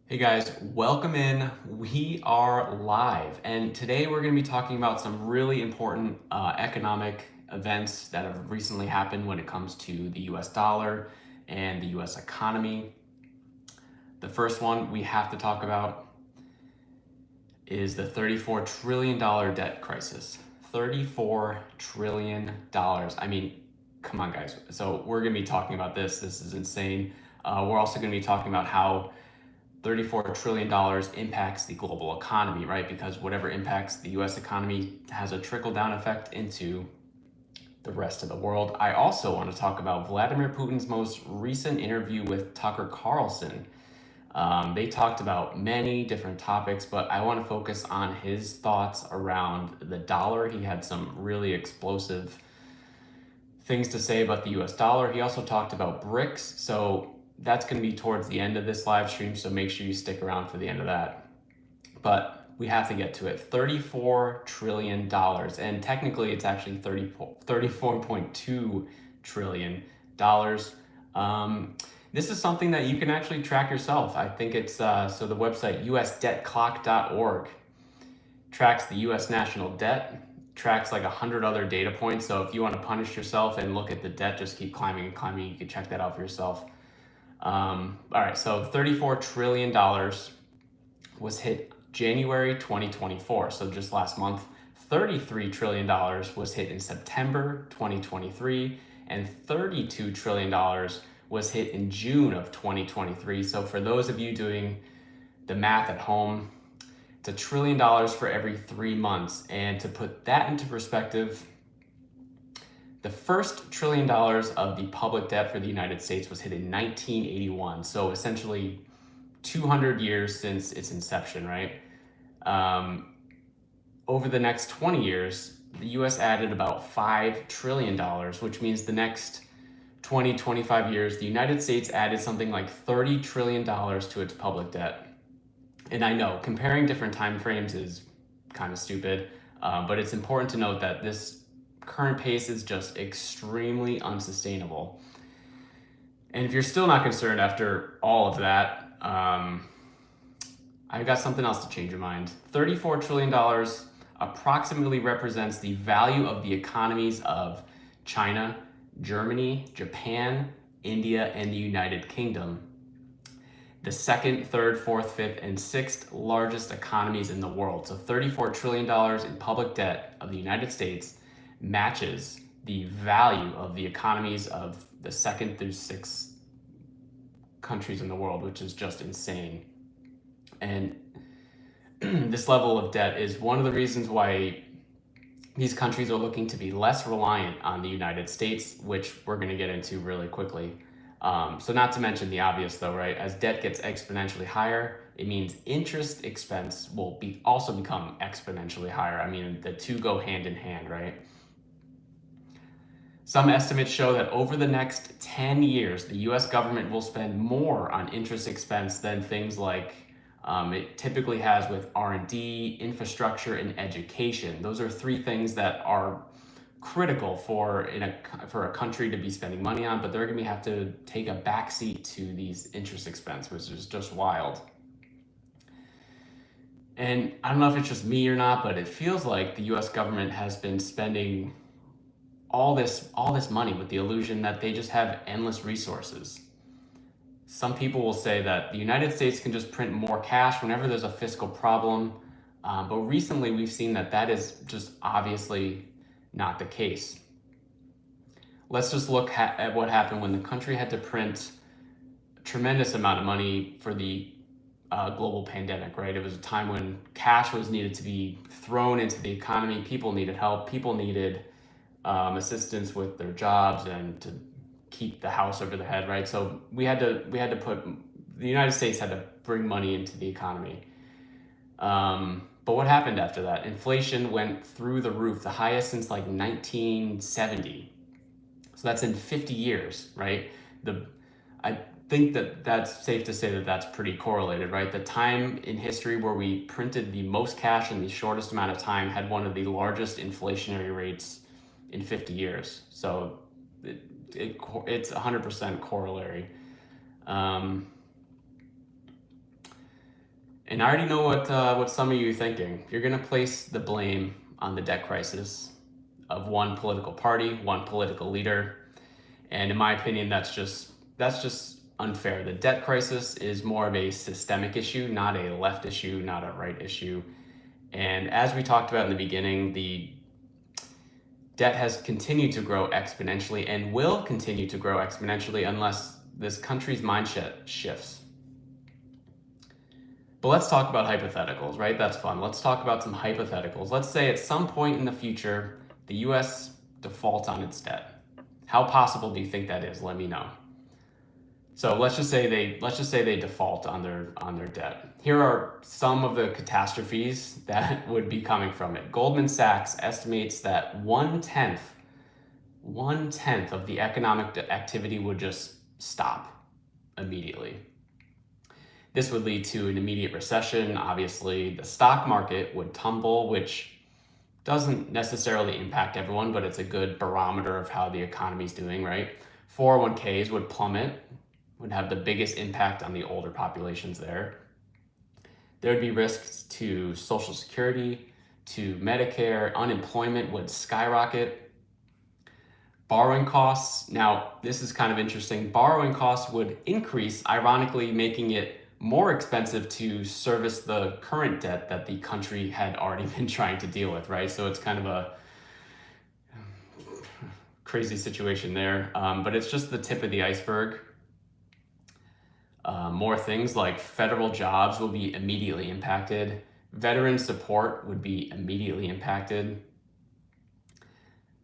Hey guys, welcome in. We are live, and today we're going to be talking about some really important economic events that have recently happened when it comes to the US dollar and the US economy. The first one we have to talk about is the $34 trillion debt crisis. $34 trillion. I mean, come on, guys. So, we're going to be talking about this. This is insane. We're also going to be talking about how $34 trillion impacts the global economy, right? Because whatever impacts the US economy has a trickle down effect into the rest of the world. I also want to talk about Vladimir Putin's most recent interview with Tucker Carlson. They talked about many different topics, but I want to focus on his thoughts around the dollar. He had some really explosive things to say about the US dollar. He also talked about BRICS. So that's going to be towards the end of this live stream. So make sure you stick around for the end of that. But we have to get to it. $34 trillion. And technically, it's actually $34.2 trillion. This is something that you can actually track yourself. I think it's so the website usdebtclock.org tracks the US national debt, tracks like 100 other data points. So if you want to punish yourself and look at the debt, just keep climbing and climbing. You can check that out for yourself. All right, so $34 trillion was hit January 2024, so just last month. $33 trillion was hit in September 2023, and $32 trillion was hit in June of 2023. So for those of you doing the math at home, it's $1 trillion for every 3 months. And to put that into perspective, the first $1 trillion of the public debt for the United States was hit in 1981. So essentially 200 years since its inception, right? Over the next 20 years, the US added about $5 trillion, which means the next 20, 25 years, the United States added something like $30 trillion to its public debt. And I know comparing different time frames is kind of stupid, but it's important to note that this current pace is just extremely unsustainable. And if you're still not concerned after all of that, I've got something else to change your mind. $34 trillion approximately represents the value of the economies of China, Germany, Japan, India, and the United Kingdom. The second, third, fourth, fifth, and sixth largest economies in the world. So $34 trillion in public debt of the United States matches the value of the economies of the second through sixth countries in the world, which is just insane. And this level of debt is one of the reasons why these countries are looking to be less reliant on the United States, which we're going to get into really quickly. So not to mention the obvious though, right? As debt gets exponentially higher, it means interest expense will also become exponentially higher. I mean, the two go hand in hand, right? Some estimates show that over the next 10 years, the US government will spend more on interest expense than things like it typically has with R&D, infrastructure, and education. Those are three things that are critical for a country to be spending money on, but they're going to have to take a backseat to these interest expense, which is just wild. And I don't know if it's just me or not, but it feels like the US government has been spending all this money with the illusion that they just have endless resources. Some people will say that the United States can just print more cash whenever there's a fiscal problem, but recently we've seen that that is just obviously not the case. Let's just look at what happened when the country had to print a tremendous amount of money for the global pandemic, right? It was a time when cash was needed to be thrown into the economy. People needed help. People needed assistance with their jobs and to keep the house over their head, right? So we had to put the United States had to bring money into the economy. But what happened after that? Inflation went through the roof, the highest since like 1970. So that's in 50 years, right? I think that that's safe to say that that's pretty correlated, right? The time in history where we printed the most cash in the shortest amount of time had one of the largest inflationary rates in 50 years. So it's 100% corollary. And I already know what some of you are thinking. You're going to place the blame on the debt crisis of one political party, one political leader. And in my opinion, that's just unfair. The debt crisis is more of a systemic issue, not a left issue, not a right issue. And as we talked about in the beginning, the debt has continued to grow exponentially and will continue to grow exponentially unless this country's mindset shifts. But let's talk about hypotheticals, right? That's fun. Let's talk about some hypotheticals. Let's say at some point in the future, the US defaults on its debt. How possible do you think that is? Let me know. So let's just say they default on their debt. Here are some of the catastrophes that would be coming from it. Goldman Sachs estimates that one tenth of the economic activity would just stop immediately. This would lead to an immediate recession. Obviously, the stock market would tumble, which doesn't necessarily impact everyone, but it's a good barometer of how the economy's doing, right? 401ks would plummet, would have the biggest impact on the older populations there. There would be risks to Social Security, to Medicare, unemployment would skyrocket. Borrowing costs, now this is kind of interesting. Borrowing costs would increase, ironically making it more expensive to service the current debt that the country had already been trying to deal with, right? So it's kind of a crazy situation there, but it's just the tip of the iceberg. More things like federal jobs will be immediately impacted. Veteran support would be immediately impacted.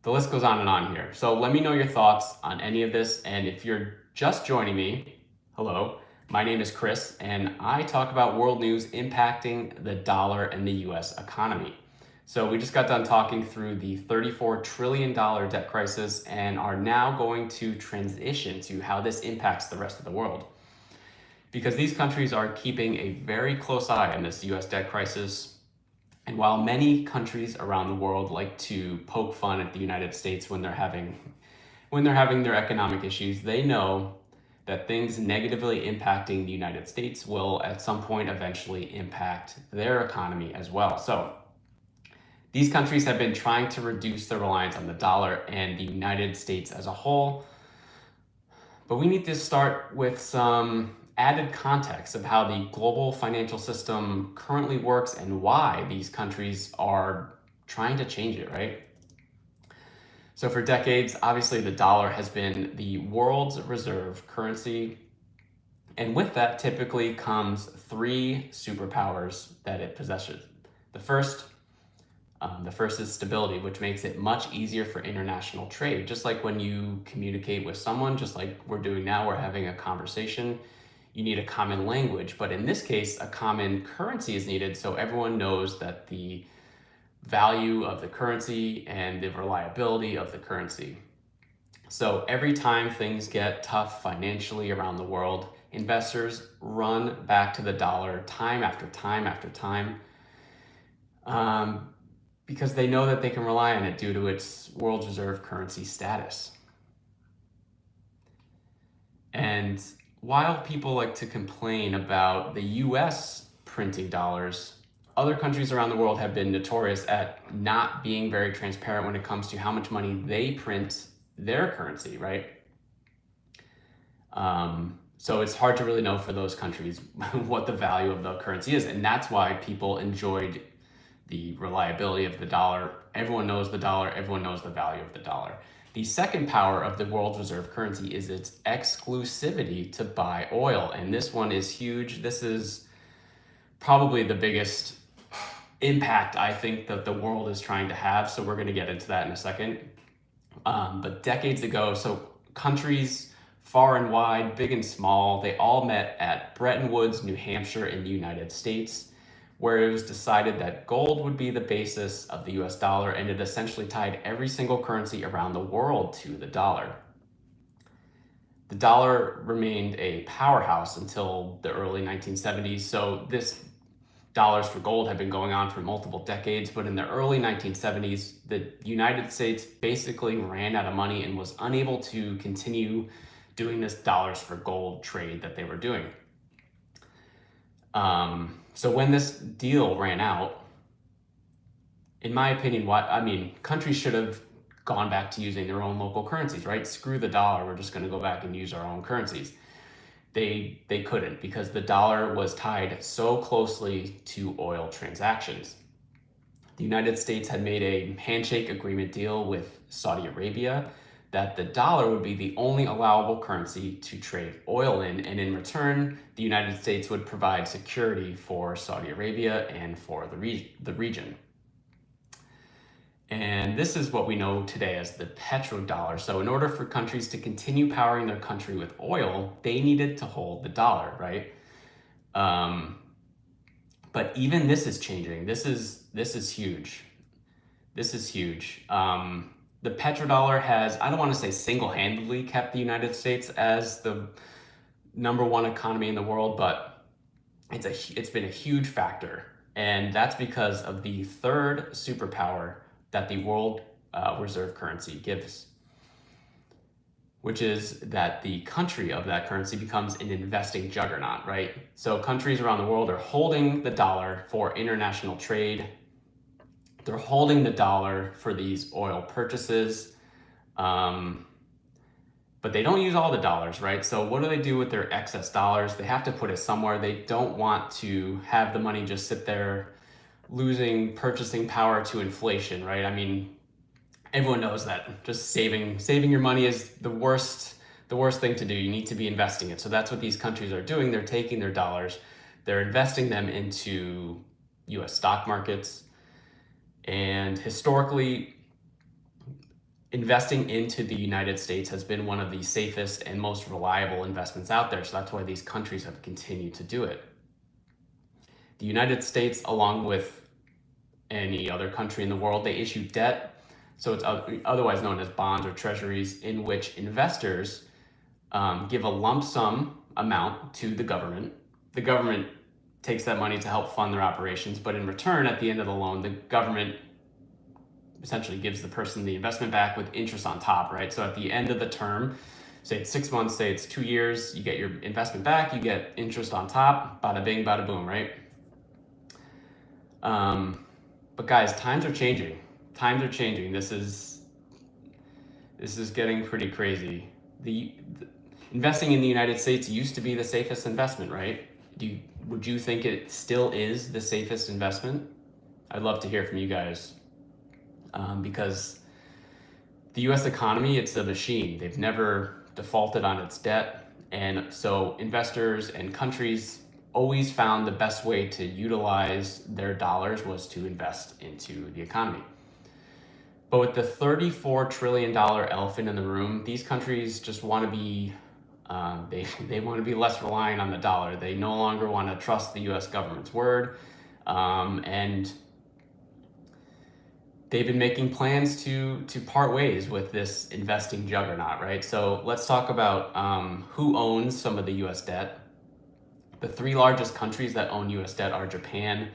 The list goes on and on here. So let me know your thoughts on any of this. And if you're just joining me, hello, my name is Chris, and I talk about world news impacting the dollar and the US economy. So we just got done talking through the $34 trillion debt crisis and are now going to transition to how this impacts the rest of the world. Because these countries are keeping a very close eye on this US debt crisis. And while many countries around the world like to poke fun at the United States when they're having their economic issues, they know that things negatively impacting the United States will at some point eventually impact their economy as well. So these countries have been trying to reduce their reliance on the dollar and the United States as a whole. But we need to start with some added context of how the global financial system currently works and why these countries are trying to change it, right? So for decades, obviously the dollar has been the world's reserve currency. And with that typically comes three superpowers that it possesses. The first is stability, which makes it much easier for international trade. Just like when you communicate with someone, just like we're doing now, we're having a conversation, you need a common language. But in this case, a common currency is needed so everyone knows that the value of the currency and the reliability of the currency. So every time things get tough financially around the world, investors run back to the dollar time after time after time. Because they know that they can rely on it due to its world reserve currency status. And while people like to complain about the US printing dollars, other countries around the world have been notorious at not being very transparent when it comes to how much money they print their currency, right? So it's hard to really know for those countries what the value of the currency is. And that's why people enjoyed the reliability of the dollar. Everyone knows the dollar, everyone knows the value of the dollar. The second power of the world reserve currency is its exclusivity to buy oil. And this one is huge. This is probably the biggest impact I think that the world is trying to have. So we're going to get into that in a second. But decades ago, so countries far and wide, big and small, they all met at Bretton Woods, New Hampshire in the United States, where it was decided that gold would be the basis of the US dollar, and it essentially tied every single currency around the world to the dollar. The dollar remained a powerhouse until the early 1970s, so this dollars for gold had been going on for multiple decades, but in the early 1970s, the United States basically ran out of money and was unable to continue doing this dollars for gold trade that they were doing. So when this deal ran out, in my opinion, countries should have gone back to using their own local currencies, right? Screw the dollar. We're just going to go back and use our own currencies. They couldn't, because the dollar was tied so closely to oil transactions. The United States had made a handshake agreement deal with Saudi Arabia that the dollar would be the only allowable currency to trade oil in, and in return, the United States would provide security for Saudi Arabia and for the region. And this is what we know today as the petrodollar. So in order for countries to continue powering their country with oil, they needed to hold the dollar, right? But even this is changing. This is huge. This is huge. The petrodollar has, I don't want to say single-handedly kept the United States as the #1 economy in the world, but it's been a huge factor. And that's because of the third superpower that the world reserve currency gives, which is that the country of that currency becomes an investing juggernaut, right? So countries around the world are holding the dollar for international trade. They're holding the dollar for these oil purchases, but they don't use all the dollars, right? So what do they do with their excess dollars? They have to put it somewhere. They don't want to have the money just sit there losing purchasing power to inflation, right? I mean, everyone knows that just saving your money is the worst thing to do. You need to be investing it. So that's what these countries are doing. They're taking their dollars, they're investing them into US stock markets. And historically, investing into the United States has been one of the safest and most reliable investments out there. So that's why these countries have continued to do it. The United States, along with any other country in the world, they issue debt. So it's otherwise known as bonds or treasuries, in which investors give a lump sum amount to the government. The government takes that money to help fund their operations, but in return, at the end of the loan, the government essentially gives the person the investment back with interest on top, right? So at the end of the term, say it's 6 months, say it's 2 years, you get your investment back, you get interest on top, bada bing, bada boom, right? But guys, times are changing. Times are changing. This is getting pretty crazy. The investing in the United States used to be the safest investment, right? Would you think it still is the safest investment? I'd love to hear from you guys, because the U.S. economy, it's a machine. They've never defaulted on its debt, and so investors and countries always found the best way to utilize their dollars was to invest into the economy. But with the $34 trillion elephant in the room, these countries just want to be, they want to be less reliant on the dollar. They no longer want to trust the US government's word. And they've been making plans to part ways with this investing juggernaut, right? So let's talk about who owns some of the US debt. The 3 largest countries that own US debt are Japan,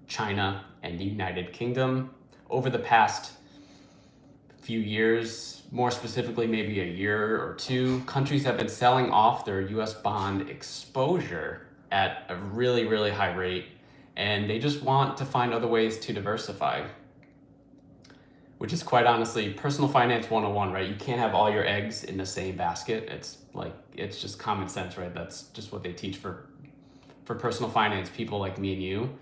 China, and the United Kingdom. Over the past few years, more specifically maybe a year or two, countries have been selling off their US bond exposure at a really, really high rate, and they just want to find other ways to diversify, which is quite honestly personal finance 101, right? You can't have all your eggs in the same basket. It's just common sense, right? That's just what they teach for personal finance people like me and you.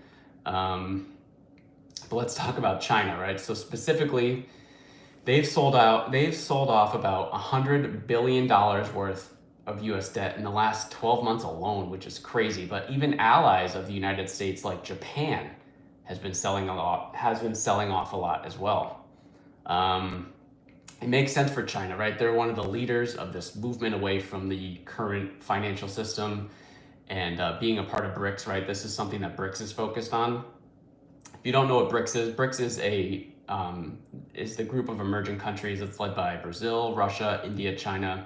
But let's talk about China, right? So specifically, they've sold off about $100 billion worth of US debt in the last 12 months alone, which is crazy. But even allies of the United States like Japan has been selling off a lot as well. It makes sense for China, right? They're one of the leaders of this movement away from the current financial system and being a part of BRICS, right? This is something that BRICS is focused on. If you don't know what BRICS is the group of emerging countries that's led by Brazil, Russia, India, China,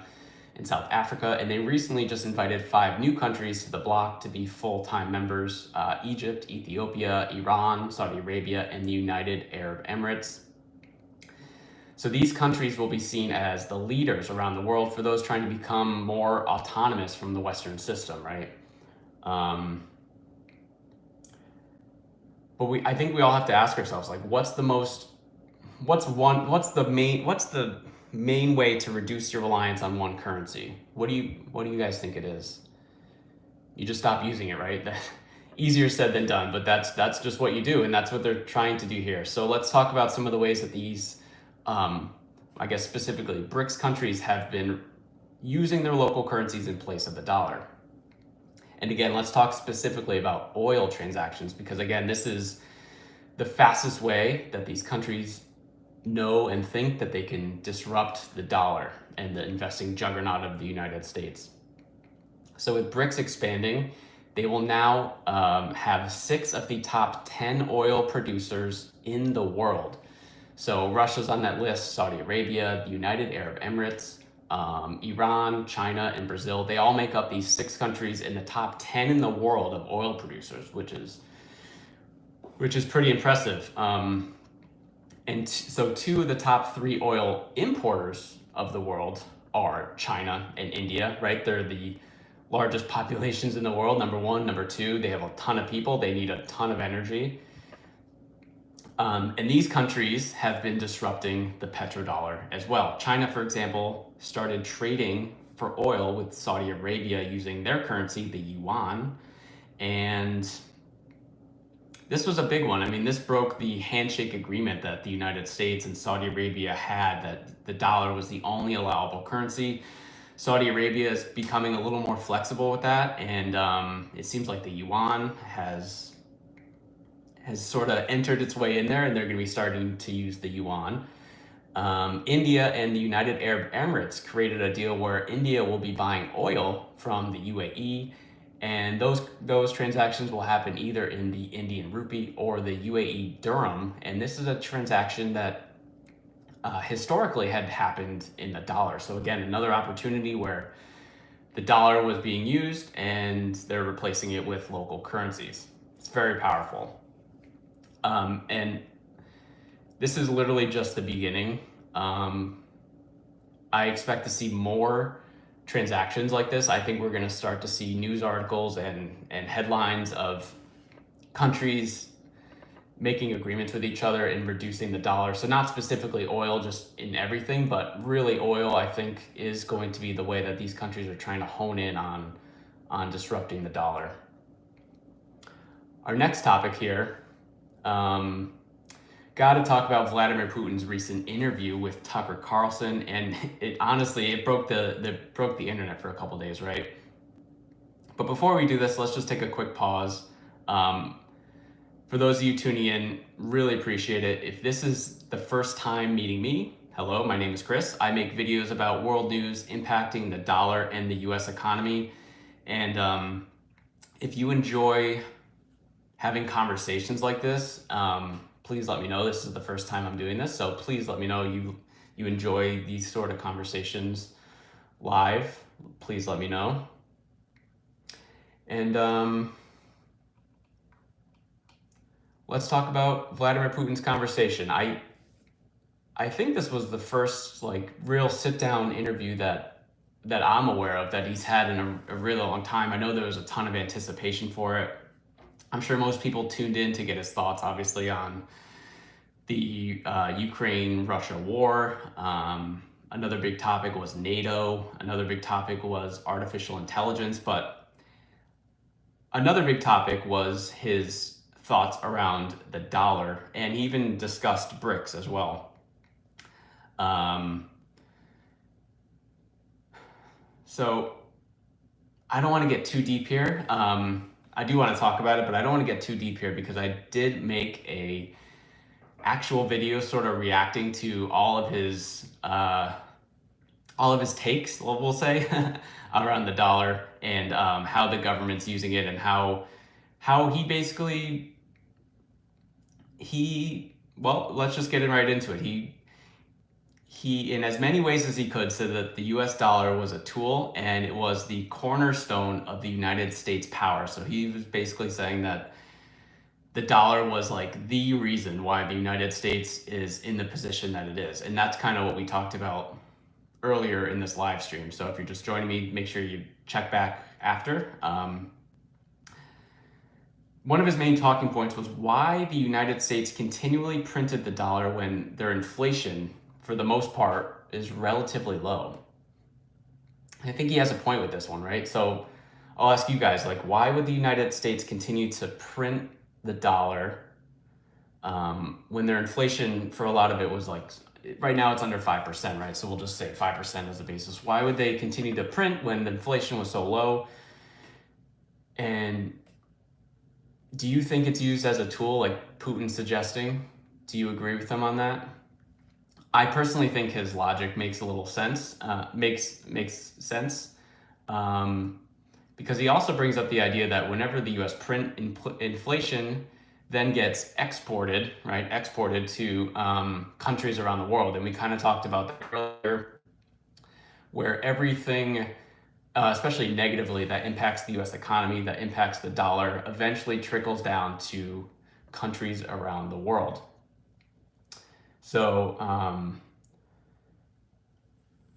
and South Africa. And they recently just invited 5 new countries to the bloc to be full-time members: Egypt, Ethiopia, Iran, Saudi Arabia, and the United Arab Emirates. So these countries will be seen as the leaders around the world for those trying to become more autonomous from the Western system, right? but I think we all have to ask ourselves, like, what's the main way to reduce your reliance on one currency? What do you guys think it is? You just stop using it, right? Easier said than done, but that's just what you do, and that's what they're trying to do here. So let's talk about some of the ways that these, I guess specifically BRICS countries have been using their local currencies in place of the dollar. And again, let's talk specifically about oil transactions, because again, this is the fastest way that these countries know and think that they can disrupt the dollar and the investing juggernaut of the United States. So with BRICS expanding, they will now have 6 of the top 10 oil producers in the world. So Russia's on that list, Saudi Arabia, the United Arab Emirates, Iran, China, and Brazil. They all make up these 6 countries in the top 10 in the world of oil producers, which is pretty impressive. So 2 of the top 3 oil importers of the world are China and India, right? They're the largest populations in the world, number 1. Number 2, they have a ton of people. They need a ton of energy. And these countries have been disrupting the petrodollar as well. China, for example, started trading for oil with Saudi Arabia using their currency, the yuan. And this was a big one. I mean, this broke the handshake agreement that the United States and Saudi Arabia had, that the dollar was the only allowable currency. Saudi Arabia is becoming a little more flexible with that, and it seems like the yuan has sort of entered its way in there, and they're going to be starting to use the yuan. India and the United Arab Emirates created a deal where India will be buying oil from the UAE, and those transactions will happen either in the Indian rupee or the UAE dirham. And this is a transaction that historically had happened in the dollar. So again, another opportunity where the dollar was being used and they're replacing it with local currencies. It's very powerful. And this is literally just the beginning. I expect to see more transactions like this. I think we're going to start to see news articles and headlines of countries making agreements with each other and reducing the dollar. So not specifically oil, just in everything, but really oil, I think, is going to be the way that these countries are trying to hone in on disrupting the dollar. Our next topic here, got to talk about Vladimir Putin's recent interview with Tucker Carlson, and it broke the internet for a couple days, right? But before we do this, let's just take a quick pause. For those of you tuning in, really appreciate it. If this is the first time meeting me, hello, my name is Chris. I make videos about world news impacting the dollar and the US economy. And if you enjoy having conversations like this, please let me know. This is the first time I'm doing this, so please let me know you enjoy these sort of conversations live. Please let me know. And let's talk about Vladimir Putin's conversation. I think this was the first real sit-down interview that I'm aware of that he's had in a really long time. I know there was a ton of anticipation for it. I'm sure most people tuned in to get his thoughts, obviously, on the Ukraine-Russia war. Another big topic was NATO. Another big topic was artificial intelligence. But another big topic was his thoughts around the dollar, and he even discussed BRICS as well. So I don't want to get too deep here. I do want to talk about it, but I don't want to get too deep here because I did make a actual video sort of reacting to all of his takes, we'll say, around the dollar and how the government's using it, and how he basically let's just get right into it. He in as many ways as he could said that the US dollar was a tool and it was the cornerstone of the United States power. So he was basically saying that the dollar was like the reason why the United States is in the position that it is. And that's kind of what we talked about earlier in this live stream. So if you're just joining me, make sure you check back after. one of his main talking points was why the United States continually printed the dollar when their inflation, for the most part, is relatively low. I think he has a point with this one, right? So I'll ask you guys, like, why would the United States continue to print the dollar when their inflation, for a lot of it, was like, right now it's under 5%, right? So we'll just say 5% as the basis. Why would they continue to print when the inflation was so low? And do you think it's used as a tool, like Putin's suggesting? Do you agree with him on that? I personally think his logic makes a little sense. Makes sense, because he also brings up the idea that whenever the U.S. inflation then gets exported, right? Exported to countries around the world, and we kind of talked about that earlier, where everything, especially negatively, that impacts the U.S. economy, that impacts the dollar, eventually trickles down to countries around the world. So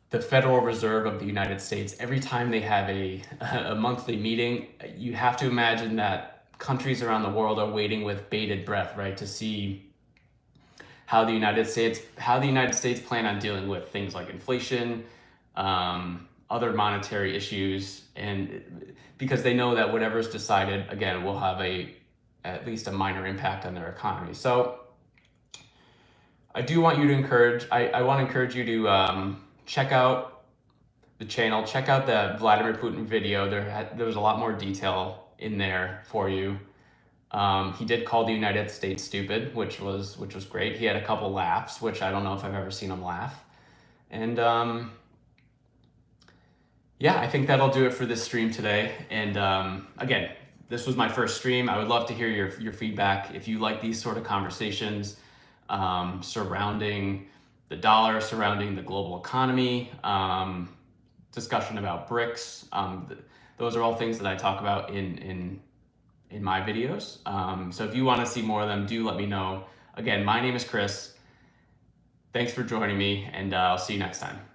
the Federal Reserve of the United States, every time they have a monthly meeting, you have to imagine that countries around the world are waiting with bated breath, right, to see how the United States plan on dealing with things like inflation, other monetary issues, and because they know that whatever's decided, again, will have at least a minor impact on their economy. So I want to encourage you to check out the channel, check out the Vladimir Putin video. There was a lot more detail in there for you. He did call the United States stupid, which was great. He had a couple laughs, which I don't know if I've ever seen him laugh. And yeah, I think that'll do it for this stream today. And again, this was my first stream. I would love to hear your feedback. If you like these sort of conversations surrounding the dollar, surrounding the global economy, discussion about BRICS, those are all things that I talk about in my videos. So if you want to see more of them, do let me know. Again, my name is Chris. Thanks for joining me, and I'll see you next time.